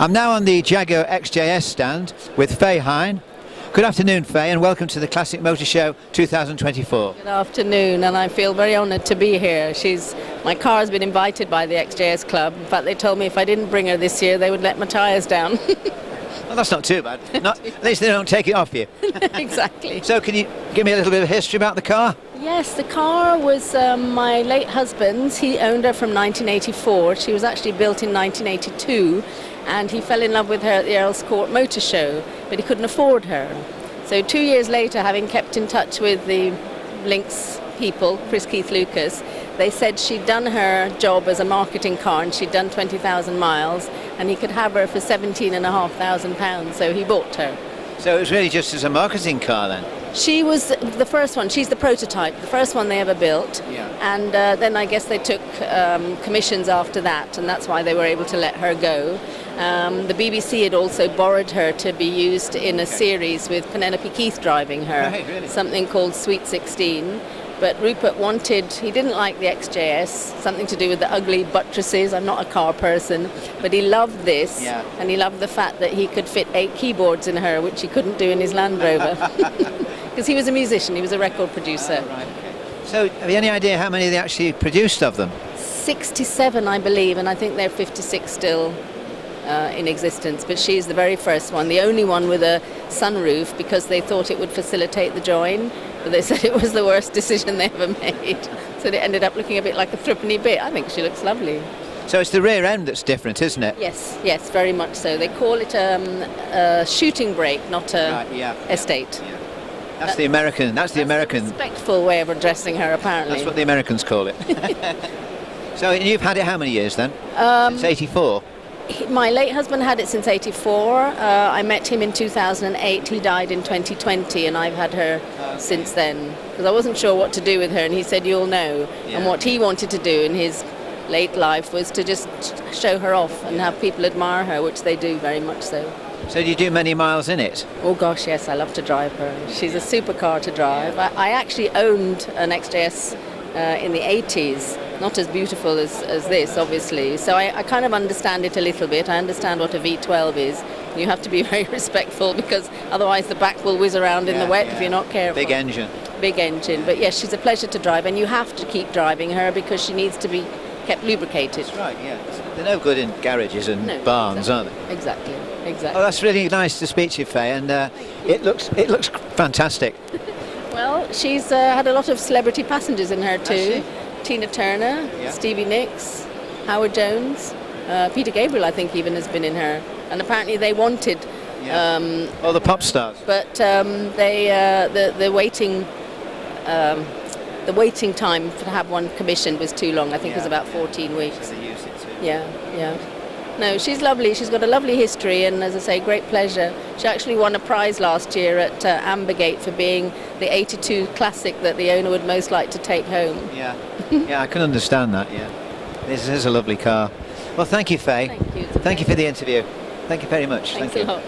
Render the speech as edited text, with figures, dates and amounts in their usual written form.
I'm now on the Jaguar XJS stand with Hine. Good afternoon, Faye, and welcome to the Classic Motor Show 2024. Good afternoon, and I feel very honoured to be here. My car has been invited by the XJS Club. In fact, they told me if I didn't bring her this year, they would let my tyres down. Well, that's not too bad. At least they don't take it off you. Exactly. So can you give me a little bit of history about the car? Yes, the car was my late husband's. He owned her from 1984. She was actually built in 1982, and he fell in love with her at the Earl's Court Motor Show, but he couldn't afford her. So 2 years later, having kept in touch with the Lynx people, Chris Keith Lucas, they said she'd done her job as a marketing car and she'd done 20,000 miles, and he could have her for £17,500, so he bought her. So it was really just as a marketing car then? She was the first one. She's the prototype, the first one they ever built. Yeah. And then I guess they took commissions after that, and that's why they were able to let her go. The BBC had also borrowed her to be used in a series with Penelope Keith driving her, Right, really? Something called Sweet 16. But Rupert he didn't like the XJS, something to do with the ugly buttresses. I'm not a car person, but he loved this, Yeah. and he loved the fact that he could fit 8 keyboards in her, which he couldn't do in his Land Rover. Because he was a musician, he was a record producer. Right, okay. So have you any idea how many they actually produced of them? 67, I believe, and I think they're 56 still in existence. But she's the very first one, the only one with a sunroof, because they thought it would facilitate the join. But they said it was the worst decision they ever made. So they ended up looking a bit like a threepenny bit. I think she looks lovely. So it's the rear end that's different, isn't it? Yes, very much so. They call it a shooting brake, not a Right, yeah. estate. Yeah. That's the American. That's the American. Respectful way of addressing her, apparently. That's what the Americans call it. So you've had it how many years then? Since '84. My late husband had it since '84. I met him in 2008. He died in 2020, and I've had her since then. Because I wasn't sure what to do with her, and he said, "You'll know." Yeah. And what he wanted to do in his late life was to just show her off and have people admire her, which they do very much so. So do you do many miles in it? Oh gosh, yes, I love to drive her. She's a super car to drive. I actually owned an XJS in the 80s, not as beautiful as this, obviously. So I kind of understand it a little bit. I understand what a V12 is. You have to be very respectful, because otherwise the back will whiz around in the wet if you're not careful. Big engine. Big engine. But yes, she's a pleasure to drive, and you have to keep driving her because she needs to be kept lubricated. That's right, yeah. They're no good in garages and barns, exactly. are they? Exactly. Oh, that's really nice to speak to you, Faye, and it looks fantastic. Well, she's had a lot of celebrity passengers in her too. Has she? Tina Turner, Yeah. Stevie Nicks, Howard Jones, Peter Gabriel, I think, even has been in her. And apparently they wanted, All the pop stars. but the waiting time to have one commissioned was too long. I think it was about 14 weeks. They use it too. Yeah. No, she's lovely. She's got a lovely history, and as I say, great pleasure. She actually won a prize last year at Ambergate for being the '82 classic that the owner would most like to take home. Yeah, yeah, I can understand that. Yeah, this is a lovely car. Well, thank you, Faye. Thank you. Thank you for the interview. Thank you very much. Thanks Thank you. a lot.